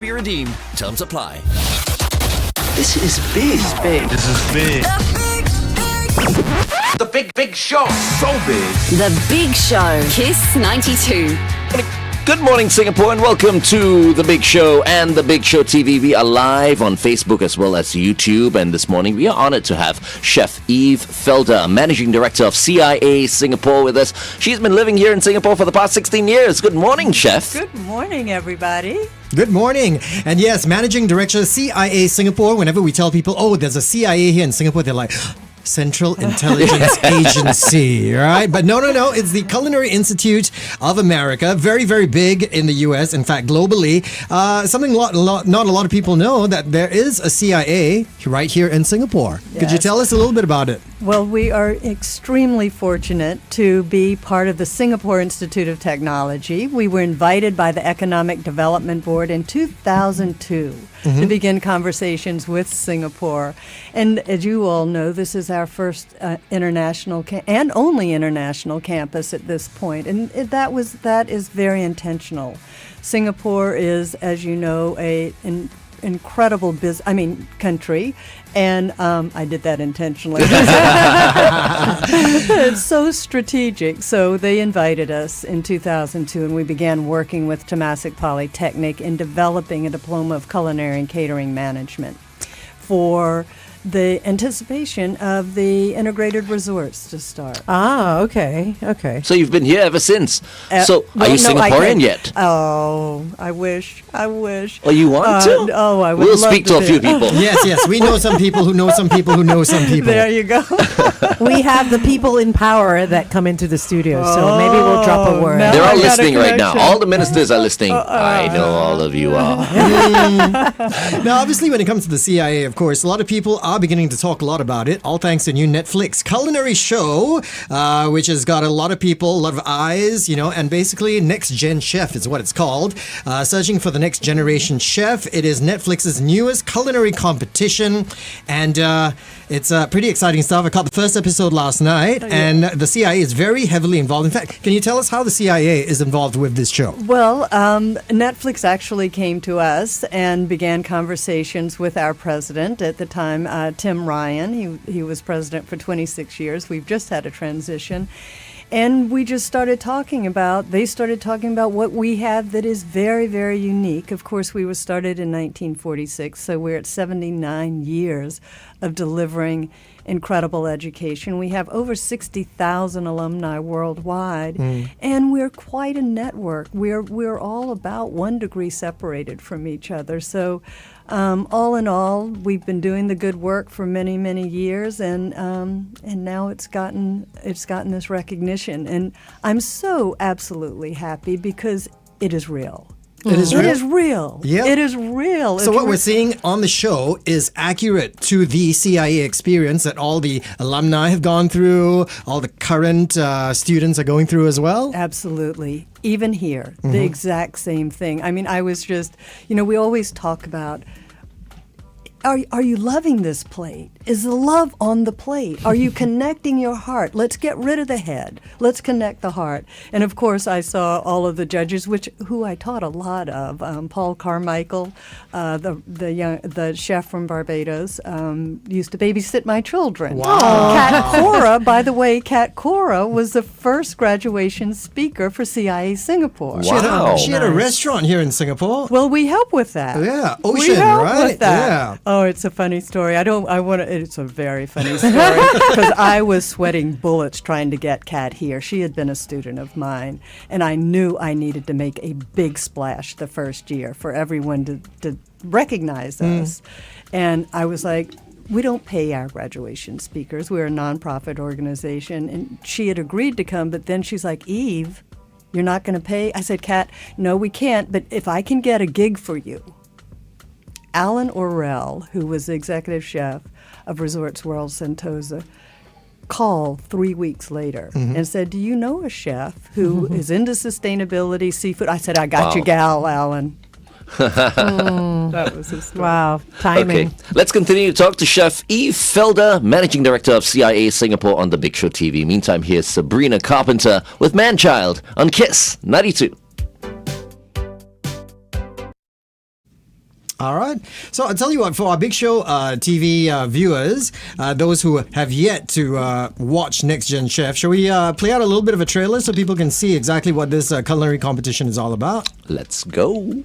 Be redeemed. Terms apply. This is big. This is big. The big show. So big. The Big Show. Kiss 92. Good morning, Singapore, and welcome to The Big Show and The Big Show TV. We are live on Facebook as well as YouTube, and this morning we are honored to have Chef Eve Felder, Managing Director of CIA Singapore, with us. She's been living here in Singapore for the past 16 years. Good morning, Chef. Good morning, everybody. Good morning. And yes, Managing Director, CIA Singapore. Whenever we tell people, oh, there's a CIA here in Singapore, they're like, Central Intelligence Agency, right? But no. It's the Culinary Institute of America. Very, very big in the U.S. In fact, globally. Something not a lot of people know, that there is a CIA right here in Singapore. Yes. Could you tell us a little bit about it? Well, we are extremely fortunate to be part of the Singapore Institute of Technology. We were invited by the Economic Development Board in 2002 to begin conversations with Singapore. And as you all know, this is our first international and only international campus at this point. And that is very intentional. Singapore is, as you know, an incredible country, and I did that intentionally. It's so strategic. So they invited us in 2002, and we began working with Temasek Polytechnic in developing a diploma of culinary and catering management for the anticipation of the integrated resorts to start. Ah, okay. So you've been here ever since. So are you Singaporean yet? Oh, I wish. Oh, you want to? Oh, I would We'll love speak to a few people. Yes. We know some people who know some people who know some people. There you go. We have the people in power that come into the studio, so maybe we'll drop a word. no. They're I all got a listening right now. connection. All the ministers are listening. I know all of you are. Now, obviously, when it comes to the CIA, of course, a lot of people are beginning to talk a lot about it, all thanks to new Netflix culinary show, which has got a lot of people, a lot of eyes, and basically NextGen Chef is what it's called. Searching for the next generation chef. It is Netflix's newest culinary competition, and it's pretty exciting stuff. I caught the first episode last night, and the CIA is very heavily involved. In fact, can you tell us how the CIA is involved with this show? Well, Netflix actually came to us and began conversations with our president at the time, Tim Ryan. He was president for 26 years. We've just had a transition. And they started talking about what we have that is very, very unique. Of course, we were started in 1946, so we're at 79 years of delivering incredible education. We have over 60,000 alumni worldwide, and we're quite a network. We're all about 1 degree separated from each other. So all in all, we've been doing the good work for many, many years, and now it's gotten this recognition, and I'm so absolutely happy because it is real. It is real? It is real. Yeah. It is real. So what we're seeing on the show is accurate to the CIA experience that all the alumni have gone through, all the current students are going through as well? Absolutely. Even here, the exact same thing. I mean, I was just, we always talk about, are you loving this plate? Is the love on the plate? Are you connecting your heart? Let's get rid of the head. Let's connect the heart. And of course, I saw all of the judges, who I taught a lot of. Paul Carmichael, the chef from Barbados, used to babysit my children. Wow. Kat Cora, by the way, Kat Cora was the first graduation speaker for CIA Singapore. Wow. She had a restaurant here in Singapore. Well, we help with that. Yeah, We Ocean, help right? with that. Yeah. Oh, it's a funny story. It's a very funny story because I was sweating bullets trying to get Kat here. She had been a student of mine, and I knew I needed to make a big splash the first year for everyone to recognize us. And I was like, we don't pay our graduation speakers. We're a nonprofit organization. And she had agreed to come, but then she's like, Eve, you're not going to pay? I said, Kat, no, we can't, but if I can get a gig for you. Alan Orrell, who was the executive chef of Resorts World Sentosa, called 3 weeks later and said, do you know a chef who is into sustainability, seafood? I said, I got you, gal, Alan. That was his story. Wow, timing. Okay, let's continue to talk to Chef Eve Felder, Managing Director of CIA Singapore on The Big Show TV. Meantime, here's Sabrina Carpenter with Man-Child on Kiss 92. All right. So I'll tell you what, for our Big Show TV viewers, those who have yet to watch NextGen Chef, shall we play out a little bit of a trailer so people can see exactly what this culinary competition is all about? Let's go.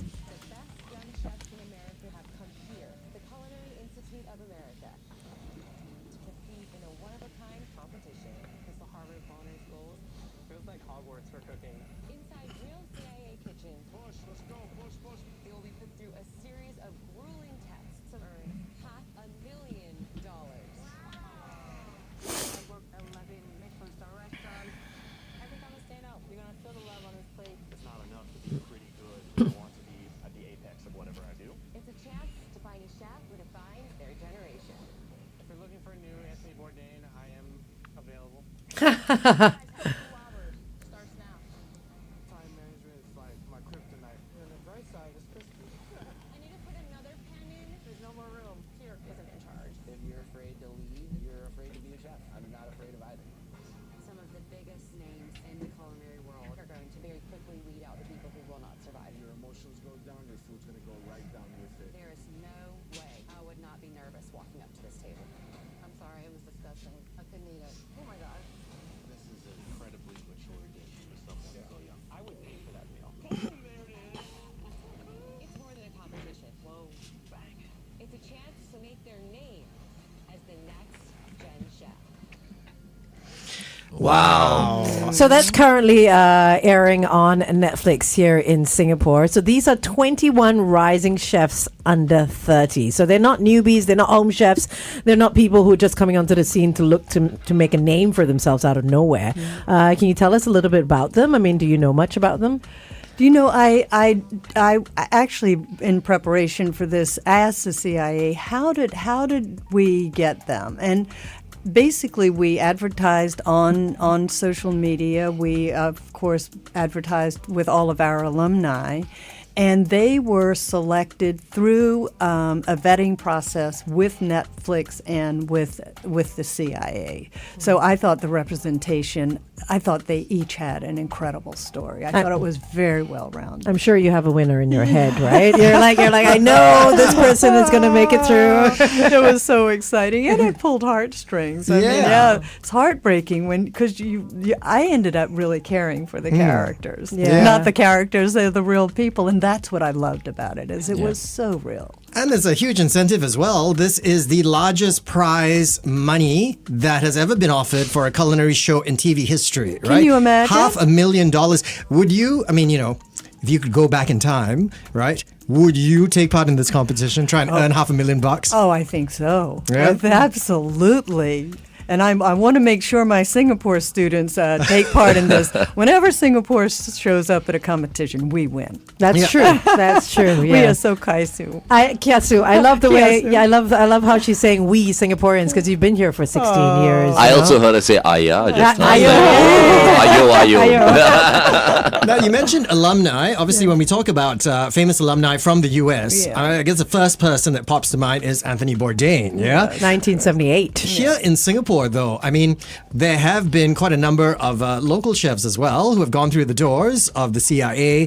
Wow. So that's currently airing on Netflix here in Singapore. So these are 21 rising chefs under 30. So they're not newbies, they're not home chefs, they're not people who are just coming onto the scene to look to make a name for themselves out of nowhere. Can you tell us a little bit about them? I mean, do you know much about them? Do you know, I actually, in preparation for this, asked the CIA, how did we get them? And basically, we advertised on social media. We, of course, advertised with all of our alumni. And they were selected through a vetting process with Netflix and with the CIA. So I thought the representation, I thought they each had an incredible story. I thought it was very well rounded. I'm sure you have a winner in your head, right? You're like, I know this person is going to make it through. It was so exciting, and it pulled heartstrings. I mean, it's heartbreaking because I ended up really caring for the characters, not the characters; they're the real people, and that's what I loved about it. Is it was so real. And there's a huge incentive as well. This is the largest prize money that has ever been offered for a culinary show in TV history, right? Can you imagine? $500,000. Would you, I mean, if you could go back in time, right? Would you take part in this competition, try and earn $500,000? Oh, I think so. Yeah? Absolutely. And I want to make sure my Singapore students take part in this. Whenever Singapore shows up at a competition, we win. That's true. That's true. Yeah. We are so kaisu. Kiasu, I love the way. Kiasu. Yeah, I love how she's saying we Singaporeans because you've been here for 16 years. I also heard her say "aya" just now. Ayo. Ayo. Now, you mentioned alumni. Obviously, when we talk about famous alumni from the U.S., I guess the first person that pops to mind is Anthony Bourdain, 1978. Here in Singapore, though, I mean, there have been quite a number of local chefs as well who have gone through the doors of the CIA.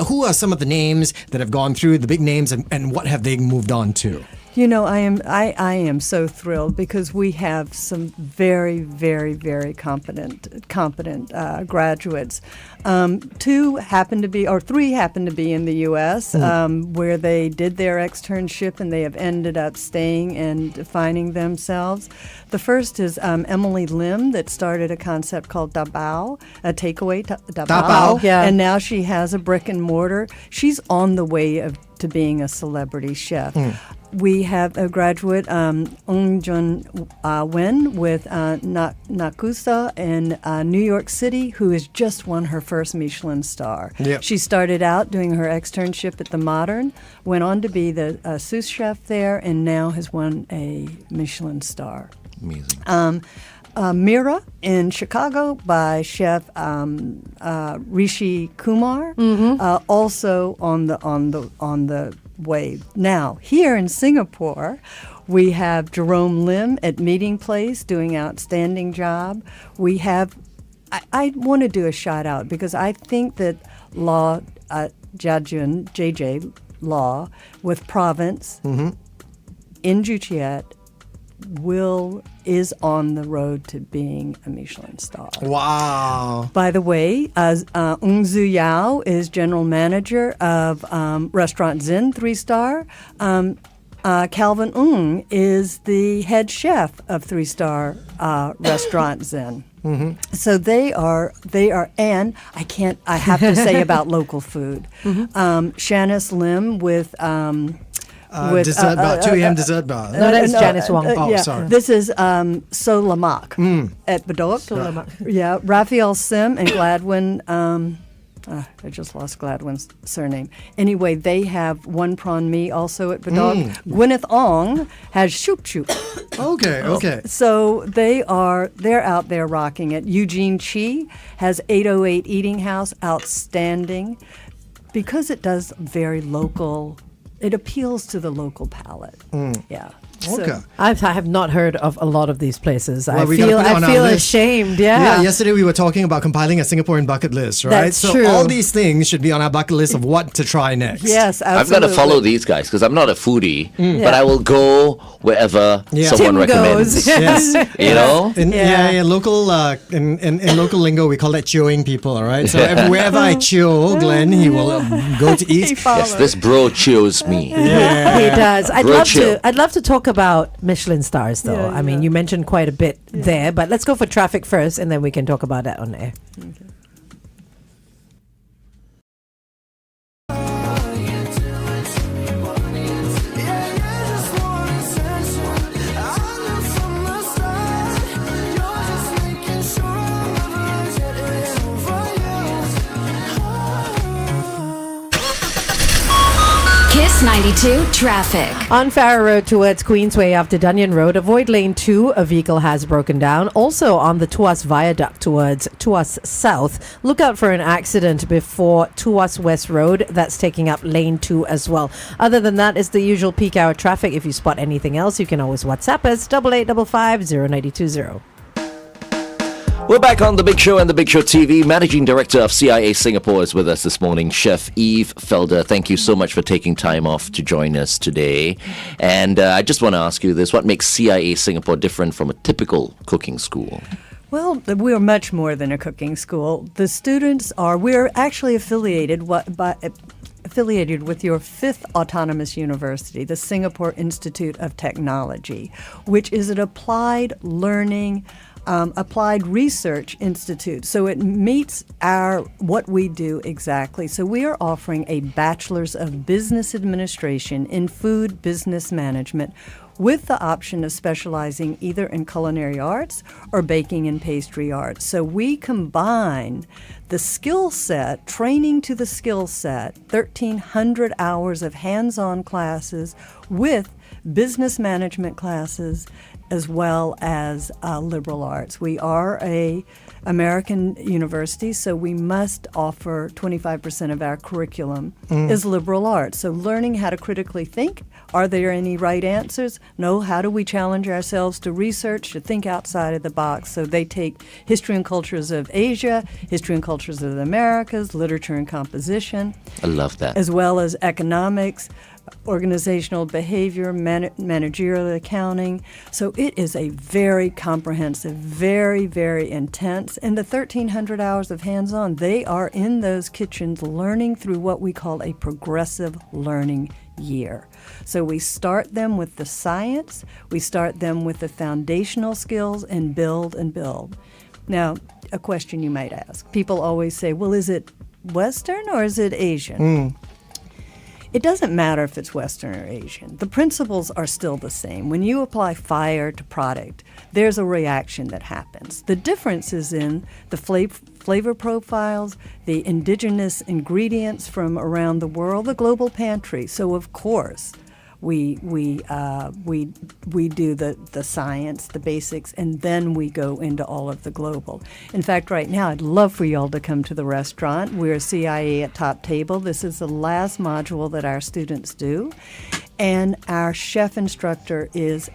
Who are some of the names that have gone through, the big names, and what have they moved on to? You know, I am so thrilled because we have some very, very, very competent graduates. Three happen to be in the U.S. Where they did their externship and they have ended up staying and defining themselves. The first is Emily Lim that started a concept called Dabao, a takeaway Dabao. Yeah. And now she has a brick and mortar. She's on the way to being a celebrity chef. We have a graduate, Ong Jun Wen, with Nakusa in New York City, who has just won her first Michelin star. Yep. She started out doing her externship at the Modern, went on to be the sous chef there, and now has won a Michelin star. Amazing. Mira in Chicago by Chef Rishi Kumar, also on the wave. Now here in Singapore, we have Jerome Lim at Meeting Place doing an outstanding job. We have. I want to do a shout out because I think that Law Jiajun JJ law with Province in Juchiat is on the road to being a Michelin star. Wow. By the way, Ung Zu Yao is general manager of Restaurant Zen 3-star. Calvin Ung is the head chef of 3-star Restaurant Zen. So they are, and I have to say about local food. Shanice Lim with dessert bar, 2 a.m. dessert bar. No, that's Janice Wong. Sorry. This is So Lamak at Badok. So Lamak. Yeah, Raphael Sim and Gladwin. I just lost Gladwin's surname. Anyway, they have one prawn mee also at Badok. Gwyneth Ong has Shoop Shoop. Okay. So they're out there rocking it. Eugene Chi has 808 Eating House, outstanding, because it does very local. It appeals to the local palate. Yeah. Okay. I have not heard of a lot of these places. Well, we I gotta put it on our feel list. ashamed. Yeah, yesterday we were talking about compiling a Singaporean bucket list, right? That's so true. all these things should be on our bucket list of what to try next. Yes, I've absolutely. got to follow these guys because I'm not a foodie, but I will go wherever someone Tim recommends. goes. Yes. You know? In local in local lingo we call that chioing people, all right? So wherever I chio Glenn, he will go to eat. Yes, this bro chills me. He does. Roadshow. I'd love to talk about Michelin stars, though. I mean, you mentioned quite a bit there, but let's go for traffic first, and then we can talk about that on air. Kiss 92 traffic. On Farrer Road towards Queensway after Dunyan Road, avoid lane 2. A vehicle has broken down. Also on the Tuas Viaduct towards Tuas South, look out for an accident before Tuas West Road. That's taking up lane 2 as well. Other than that, it's the usual peak hour traffic. If you spot anything else, you can always WhatsApp us 8855 0920. We're back on The Big Show and The Big Show TV. Managing Director of CIA Singapore is with us this morning, Chef Eve Felder. Thank you so much for taking time off to join us today. And I just want to ask you this. What makes CIA Singapore different from a typical cooking school? Well, we're much more than a cooking school. The students we're actually affiliated with your 5th autonomous university, the Singapore Institute of Technology, which is an applied learning applied research institute. So it meets what we do exactly. So we are offering a Bachelor's of Business Administration in Food Business Management with the option of specializing either in culinary arts or baking and pastry arts. So we combine the skill set, training to the skill set, 1,300 hours of hands-on classes with business management classes as well as liberal arts. We are a American university, so we must offer 25% of our curriculum is liberal arts. So learning how to critically think. Are there any right answers? No. How do we challenge ourselves to research, to think outside of the box? So they take history and cultures of Asia, history and cultures of the Americas, literature and composition. I love that. As well as economics, organizational behavior, managerial accounting. So it is a very comprehensive, very, very intense. And the 1,300 hours of hands-on, they are in those kitchens learning through what we call a progressive learning year. So we start them with the science, we start them with the foundational skills, and build and build. Now, a question you might ask. People always say, well, is it Western or is it Asian? It doesn't matter if it's Western or Asian. The principles are still the same. When you apply fire to product, there's a reaction that happens. The difference is in the flavor profiles, the indigenous ingredients from around the world, the global pantry. So of course, we do the science, the basics, and then we go into all of the global. In fact, right now, I'd love for y'all to come to the restaurant. We're CIA at Top Table. This is the last module that our students do. And our chef instructor is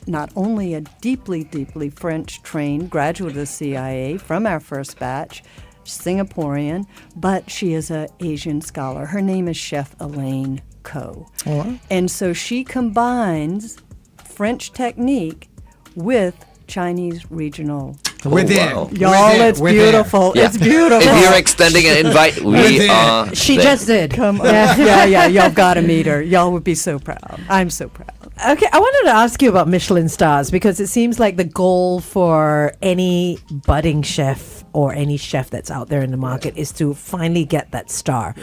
not only a deeply, deeply French-trained graduate of the CIA from our first batch, Singaporean, but she is an Asian scholar. Her name is Chef Elaine Co. And so she combines French technique with Chinese regional. We're there. wow. Y'all, it's beautiful. Yeah. It's beautiful. If you're extending an invite, we are. She there. just did. Come on. Yeah. Y'all got to meet her. Y'all would be so proud. I'm so proud. Okay, I wanted to ask you about Michelin stars because it seems like the goal for any budding chef or any chef that's out there in the market is to finally get that star.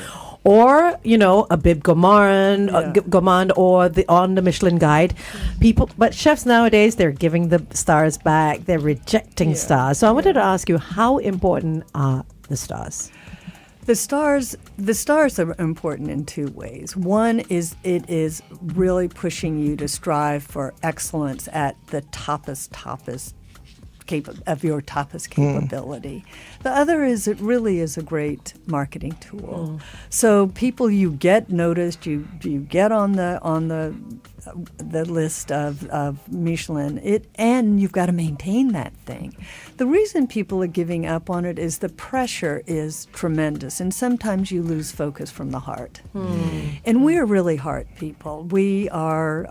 Or, a bib gourmand, or on the Michelin guide. But chefs nowadays, they're giving the stars back. They're rejecting stars. So I wanted to ask you, how important are the stars? The stars are important in two ways. One is it is really pushing you to strive for excellence at the toppest of your tapas capability. The other is it really is a great marketing tool. So people, you get noticed, you get on the list of Michelin, and you've got to maintain that thing. The reason people are giving up on it is the pressure is tremendous, and sometimes you lose focus from the heart. And we're really heart people. We are.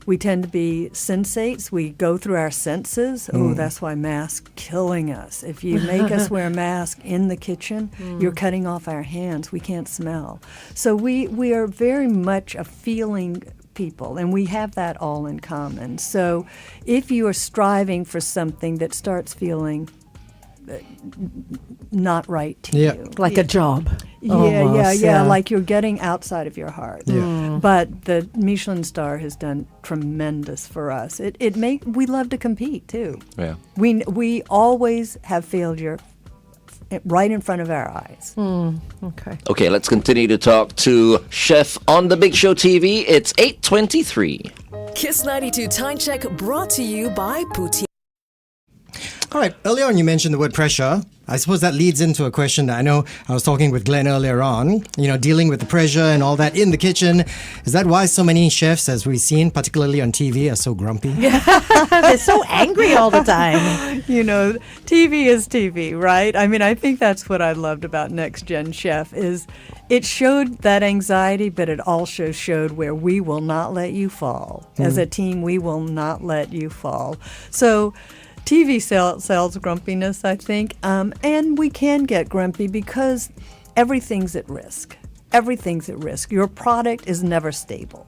We tend to be sensates. We go through our senses. Oh, that's why masks killing us. If you make us wear a mask in the kitchen, you're cutting off our hands. We can't smell. So we are very much a feeling people, and we have that all in common. So if you are striving for something that starts feeling not right to you. Like a job. Yeah, like you're getting outside of your heart. Yeah. But the Michelin star has done tremendous for us. We love to compete too. Yeah. We always have failure right in front of our eyes. Okay. Okay, let's continue to talk to Chef on the Big Show TV. It's 8:23. Kiss 92 Time Check brought to you by Poutine. All right. Earlier on, you mentioned the word pressure. I suppose that leads into a question that I know I was talking with Glenn earlier on. Dealing with the pressure and all that in the kitchen. Is that why so many chefs, as we've seen, particularly on TV, are so grumpy? They're so angry all the time. TV is TV, right? I mean, I think that's what I loved about NextGen Chef is it showed that anxiety, but it also showed where we will not let you fall. As a team, we will not let you fall. So TV sells grumpiness, I think, and we can get grumpy because everything's at risk. Everything's at risk. Your product is never stable.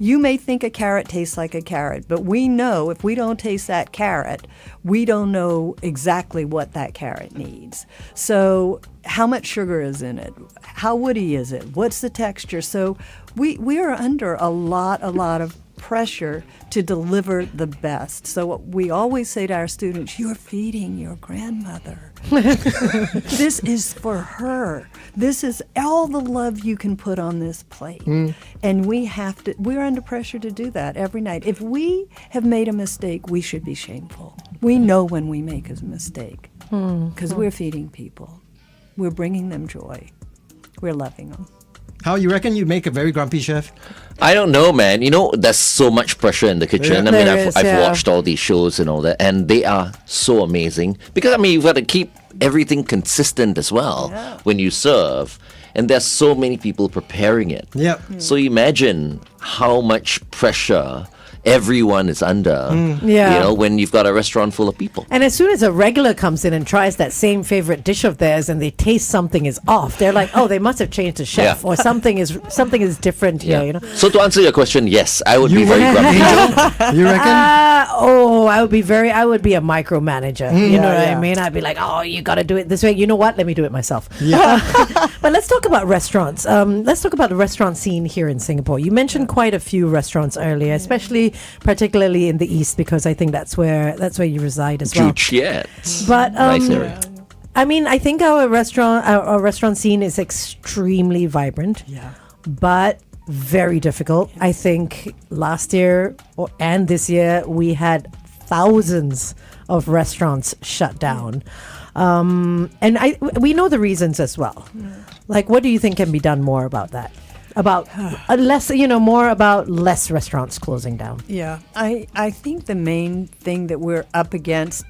You may think a carrot tastes like a carrot, but we know if we don't taste that carrot, we don't know exactly what that carrot needs. So how much sugar is in it? How woody is it? What's the texture? So we are under a lot of pressure to deliver the best. So what we always say to our students, you're feeding your grandmother. This is for her. This is all the love you can put on this plate. And we're under pressure to do that every night. If we have made a mistake, we should be shameful. We know when we make a mistake because we're feeding people. We're bringing them joy. We're loving them. How you reckon you make a very grumpy chef? I don't know, man. There's so much pressure in the kitchen. Yeah. I mean, There is, I've watched all these shows and all that, and they are so amazing. Because, you've got to keep everything consistent as well when you serve. And there's so many people preparing it. Yep. So imagine how much pressure everyone is under, when you've got a restaurant full of people. And as soon as a regular comes in and tries that same favorite dish of theirs and they taste something is off, they're like, oh, they must have changed the chef or something is different here, So to answer your question, yes, I would be very grumpy. You reckon? I would be a micromanager. You know what I mean? I'd be like, oh, you got to do it this way. You know what? Let me do it myself. Yeah. But let's talk about restaurants. Let's talk about the restaurant scene here in Singapore. You mentioned quite a few restaurants earlier, particularly in the East, because I think that's where you reside as well. But nice area. I think our restaurant scene is extremely vibrant. Yeah. But very difficult. I think last year and this year we had thousands of restaurants shut down. And we know the reasons as well. Like, what do you think can be done more about that? About more about less restaurants closing down. Yeah, I think the main thing that we're up against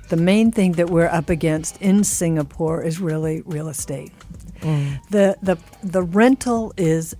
in Singapore is really real estate. The rental is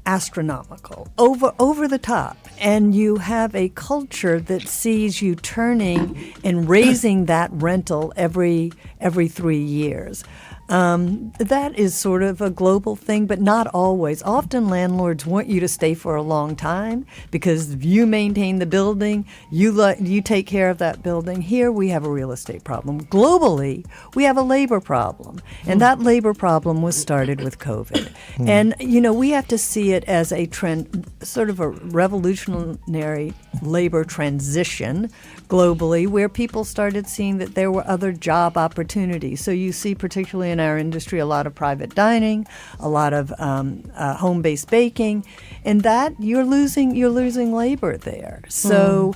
astronomical, over the top, and you have a culture that sees you turning and raising that rental every 3 years. That is sort of a global thing, but not always. Often landlords want you to stay for a long time because you maintain the building, you take care of that building. Here we have a real estate problem. Globally, we have a labor problem, and that labor problem was started with COVID. And, we have to see it as a trend, sort of a revolutionary labor transition globally, where people started seeing that there were other job opportunities. So you see, particularly in our industry, a lot of private dining, a lot of home-based baking, and that you're losing labor there. So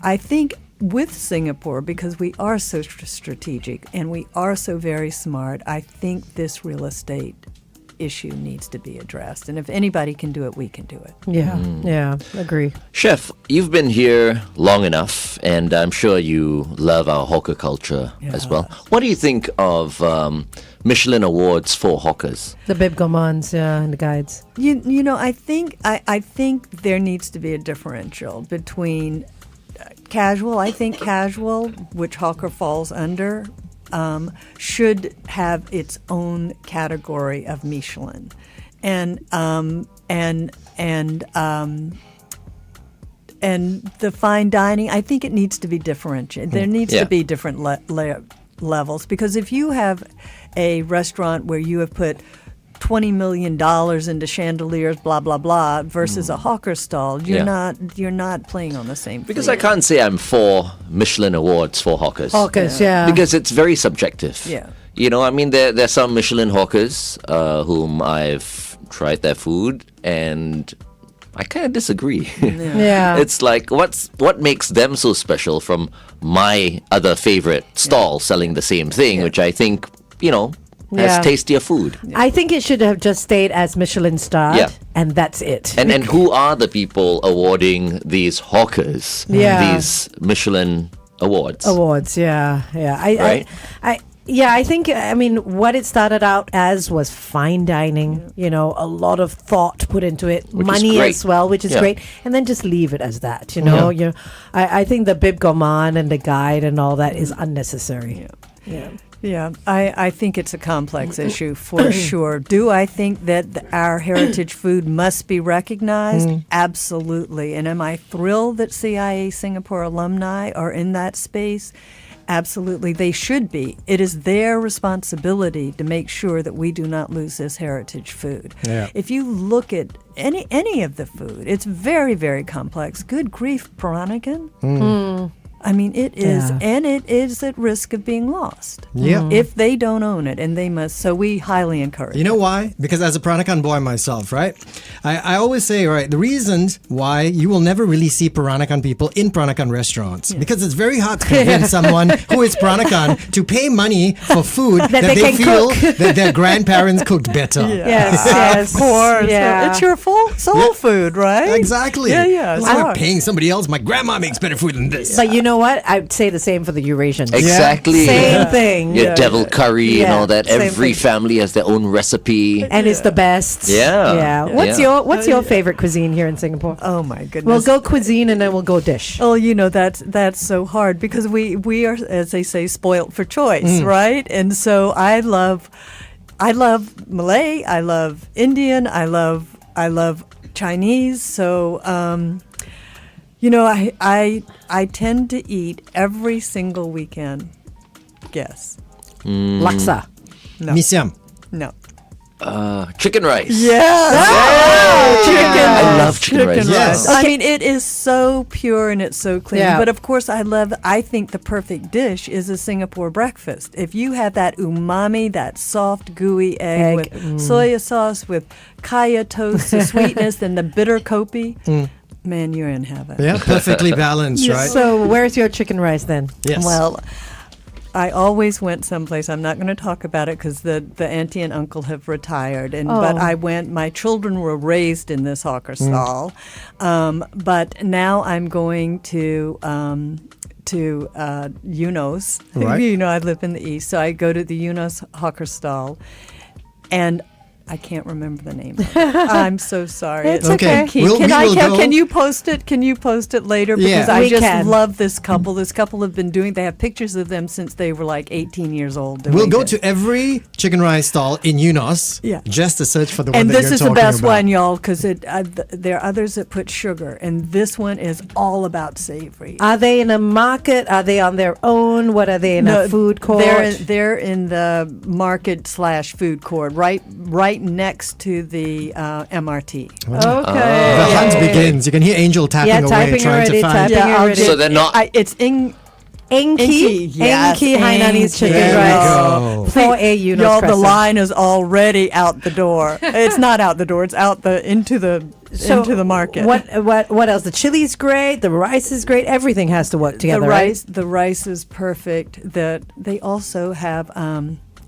I think with Singapore, because we are so strategic and we are so very smart, I think this real estate issue needs to be addressed. And if anybody can do it, we can do it. Yeah, agree. Chef, you've been here long enough, and I'm sure you love our hawker culture as well. What do you think of Michelin awards for hawkers? The bib gourmands, and the guides. I think there needs to be a differential between casual. I think casual, which hawker falls under, should have its own category of Michelin, and the fine dining. I think it needs to be differentiated. There needs to be different levels, because if you have a restaurant where you have put $20 million into chandeliers, blah blah blah, versus a hawker stall, you're not playing on the same. Because field. I can't say I'm for Michelin awards for hawkers. Hawkers, yeah. Because it's very subjective. Yeah. I mean, there's some Michelin hawkers whom I've tried their food, and I kind of disagree. Yeah. It's like, what makes them so special from my other favorite stall selling the same thing, which I think, has tastier food. I think it should have just stayed as Michelin starred, and that's it. And who are the people awarding these hawkers these Michelin awards? I think, what it started out as was fine dining, a lot of thought put into it, Which money is as well, which is great, and then just leave it as that, I think the bib gourmand and the guide and all that is unnecessary. Yeah, I think it's a complex issue for sure. Do I think that our heritage food must be recognized? Absolutely. And am I thrilled that CIA Singapore alumni are in that space? Absolutely. They should be. It is their responsibility to make sure that we do not lose this heritage food. Yeah. If you look at any of the food, it's very, very complex. Good grief, Peranakan. I mean, it is, and it is at risk of being lost. Yeah. If they don't own it, and they must. So we highly encourage. You know why? Because as a Peranakan boy myself, right? I always say, right, the reasons why you will never really see Peranakan people in Peranakan restaurants. Because it's very hard to convince someone who is Peranakan to pay money for food that they feel that their grandparents cooked better. Yes, of course. Yeah. It's your soul food, right? Exactly. Yeah. I'm not paying somebody else. My grandma makes better food than this. But you know what? I'd say the same for the Eurasians. Exactly. Same thing. Your devil curry and all that. Same Every thing. family has their own recipe. And it's the best. Yeah. What's your favorite cuisine here in Singapore? Oh my goodness. We'll go cuisine and then we'll go dish. Oh, that's so hard because we are, as they say, spoilt for choice, right? And so I love Malay, I love Indian, I love Chinese. So I tend to eat every single weekend. Guess. Laksa. No. Mee siam. No. Chicken rice. Chicken. I love chicken rice. Yes. I mean, it is so pure and it's so clean. Yeah. But of course, I think the perfect dish is a Singapore breakfast. If you have that umami, that soft, gooey egg with soya sauce, with kaya toast, the sweetness, and the bitter kopi, man, you're in heaven. Yeah, perfectly balanced, right? So where's your chicken rice then? Yes. Well, I always went someplace. I'm not going to talk about it because the auntie and uncle have retired. But I went. My children were raised in this hawker stall, but now I'm going to Eunos. Right. I live in the east, so I go to the Eunos hawker stall, and I can't remember the name of it. I'm so sorry. It's okay. Key. We will go. Can you post it? Can you post it later? Because Yeah. I We just can. love this couple. This couple have been doing. They have pictures of them since they were like 18 years old. We'll doing go this. to every chicken rice stall in Unos just to search for the one And that this you're is the talking best about. one, y'all, because there are others that put sugar, and this one is all about savory. Are they in a market? Are they on their own? What are they in a food court? They're in the market/food court, right next to the MRT. Okay. The hunt begins. You can hear Angel tapping Yeah, away, typing trying already, to find. typing. Yeah, already. So they're not. It's in. Enki, Yes, Enki Hainanese chicken There we rice. go. 4A Unos Y'all, the Crescent. line is already out the door. It's not out the door. It's out into the market. What else? The chili's great. The rice is great. Everything has to work together. The rice is perfect. They also have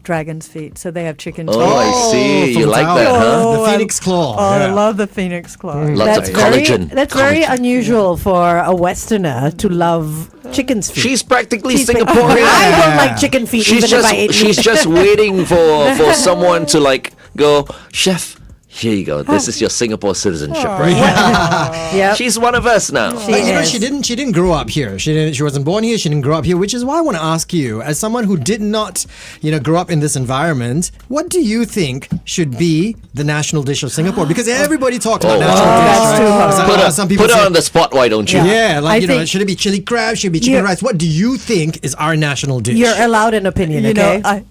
dragon's feet, so they have chicken. Oh, I see. You from like Tao. that, huh? The Phoenix Claw. Oh, I Yeah. love the Phoenix Claw. Lots of collagen. That's very unusual for a Westerner to love chicken's feet. She's practically She's Singaporean. I don't like chicken feet, She's even if I ate she's meat. just waiting for someone to like go, Chef, here you go. This is your Singapore citizenship, right? Yeah. She's one of us now. She But you know, is. she didn't grow up here. She wasn't born here. She didn't grow up here, which is why I want to ask you, as someone who did not, grow up in this environment, what do you think should be the national dish of Singapore? Because everybody talks about Oh, national wow. dish, That's right? too hard. Some people Put her say, on the spot, why don't you? yeah, like I think- should it be chili crab? Should it be chicken You're- rice? What do you think is our national dish? You're allowed an opinion, You okay? know,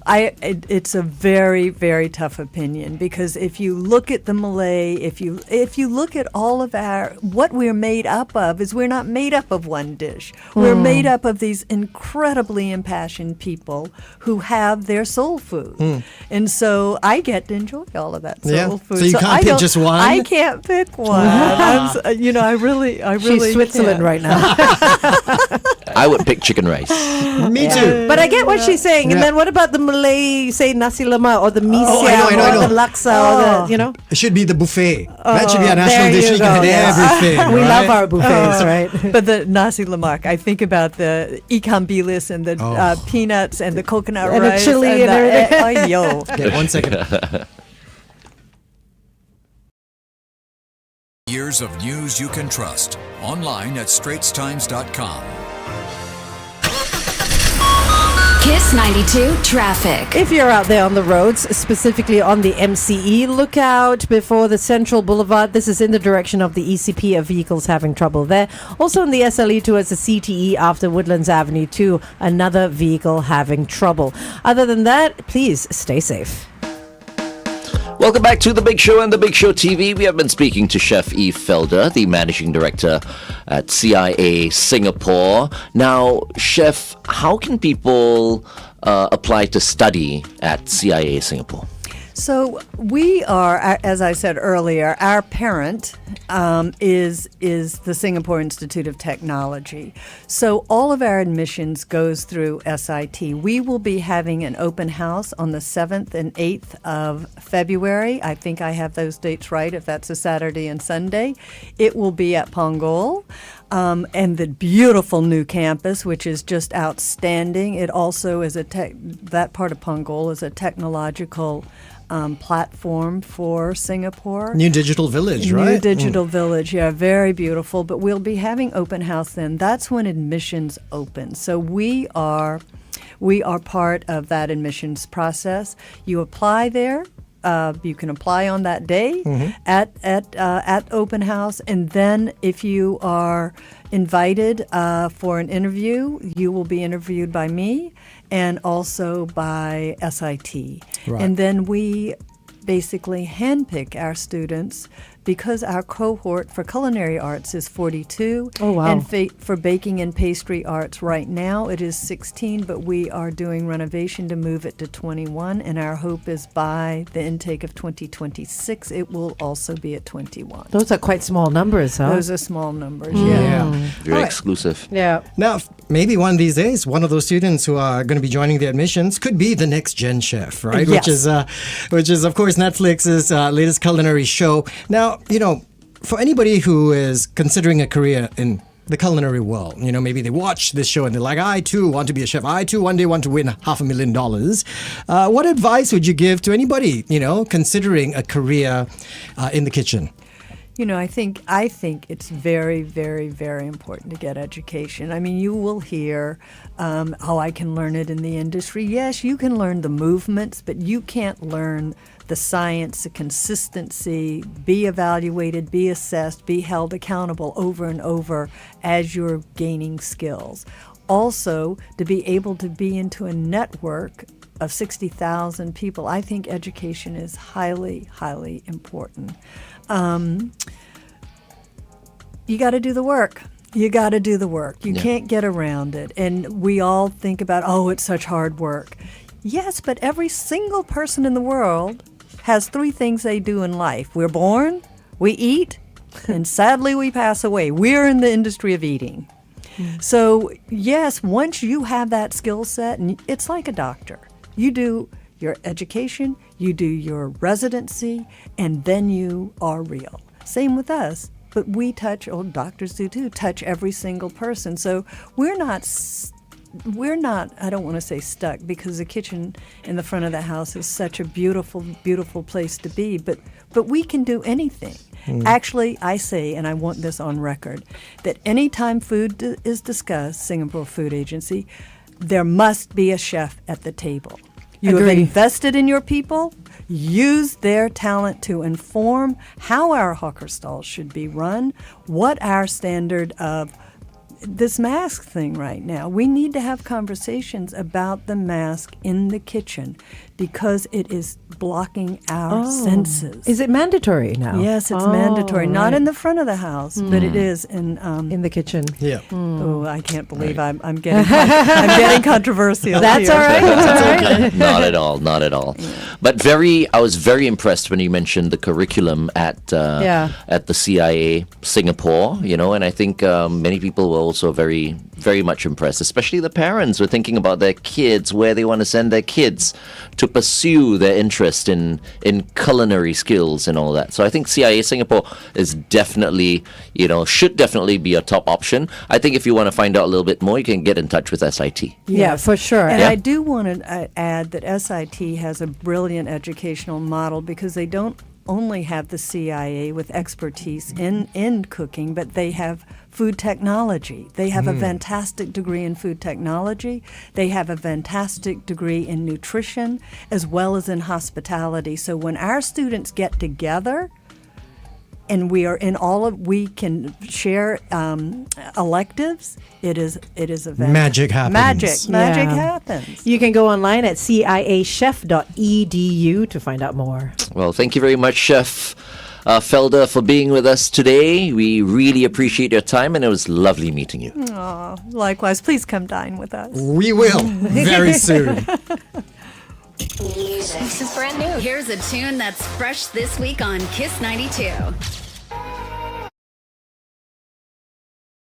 it's a very, very tough opinion, because if you look at the Malay, if you look at all of what we're made up of, is we're not made up of one dish. We're made up of these incredibly impassioned people who have their soul food, and so I get to enjoy all of that soul Yeah. food. So you can't I pick don't- just one? I can't pick one. I really She's Switzerland can't. right now. I would pick chicken rice. Me too. But I get what she's saying. And Yeah. then what about the Malay, say, nasi lemak or the mee Oh, I siam know. or the laksa or the, It should be the buffet. That should be our national there dish. you You can go, have yes. everything. We right? love our buffets, right? But the nasi lemak, I think about the ikan bilis and the peanuts and the coconut And the rice chili and everything. ay, yo. Okay, 1 second. Years of news you can trust. Online at straitstimes.com. Kiss 92 traffic. If you're out there on the roads, specifically on the MCE, look out before the Central Boulevard. This is in the direction of the ECP of vehicles having trouble there. Also in the SLE towards the CTE after Woodlands Avenue 2, another vehicle having trouble. Other than that, please stay safe. Welcome back to The Big Show and The Big Show TV. We have been speaking to Chef Eve Felder, the managing director at CIA Singapore. Now, Chef, how can people apply to study at CIA Singapore? So we are, as I said earlier, our parent is the Singapore Institute of Technology. So all of our admissions goes through SIT. We will be having an open house on the 7th and 8th of February. I think I have those dates right, if that's a Saturday and Sunday. It will be at Punggol. And the beautiful new campus, which is just outstanding. It also is that part of Punggol is a technological platform for Singapore. New Digital Village, right? New Digital Village, yeah, very beautiful. But we'll be having open house then. That's when admissions open. So we are part of that admissions process. You apply there. You can apply on that day at open house, and then if you are invited for an interview, you will be interviewed by me and also by SIT. Right. And then we basically handpick our students, because our cohort for culinary arts is 42. Oh, wow. And for baking and pastry arts right now it is 16, but we are doing renovation to move it to 21, and our hope is by the intake of 2026 it will also be at 21. Those are quite small numbers, huh? Those are small numbers, yeah. Yeah. Very Alright. exclusive. Yeah. Now, maybe one of these days, one of those students who are going to be joining the admissions could be the NextGen Chef, right? Yes. Which is, of course, Netflix's latest culinary show. Now, for anybody who is considering a career in the culinary world. You know, maybe they watch this show and they're like, I too want to be a chef. I too one day want to win $500,000. What advice would you give to anybody, you know, considering a career in the kitchen? You know, I think it's very, very, very important to get education. I mean, you will hear, I can learn it in the industry. Yes, you can learn the movements, but you can't learn the science, the consistency, be evaluated, be assessed, be held accountable over and over as you're gaining skills. Also, to be able to be into a network of 60,000 people, I think education is highly, highly important. You got to do the work. You got to do the work. You can't get around it. And we all think about, it's such hard work. Yes, but every single person in the world has 3 things they do in life. We're born, we eat, and sadly we pass away. We're in the industry of eating. So, yes, once you have that skill set, and it's like a doctor. You do your education, you do your residency, and then you are real. Same with us, but we touch, doctors do too, touch every single person. So we're not, I don't want to say stuck, because the kitchen in the front of the house is such a beautiful, beautiful place to be, but we can do anything. Actually, I say, and I want this on record, that anytime food is discussed, Singapore Food Agency, there must be a chef at the table. You have invested in your people. Use their talent to inform how our hawker stalls should be run, what our standard of this mask thing right now. We need to have conversations about the mask in the kitchen because it is blocking our senses. Is it mandatory now? Yes, it's mandatory. Not in the front of the house, but it is in the kitchen. Yeah. Oh, I can't believe I'm getting I'm getting controversial. That's here. all right. That's all right. Not at all, not at all. But I was very impressed when you mentioned the curriculum at the CIA Singapore, you know, and I think many people were also very, very much impressed, especially the parents were thinking about their kids, where they want to send their kids to pursue their interest in culinary skills and all that. So I think CIA Singapore is definitely, should definitely be a top option. I think if you want to find out a little bit more, you can get in touch with SIT. Yeah, for sure. And I do want to add that SIT has a brilliant educational model because they don't only have the CIA with expertise in cooking, but they have food technology. They have a fantastic degree in food technology. They have a fantastic degree in nutrition as well as in hospitality. So when our students get together and we can share electives, it is a magic happens. Magic happens. You can go online at ciachef.edu to find out more. Well, thank you very much, Chef Felder, for being with us today. We really appreciate your time, and it was lovely meeting you. Oh, likewise. Please come dine with us. We will very soon. This is brand new. Here's a tune that's fresh this week on Kiss 92.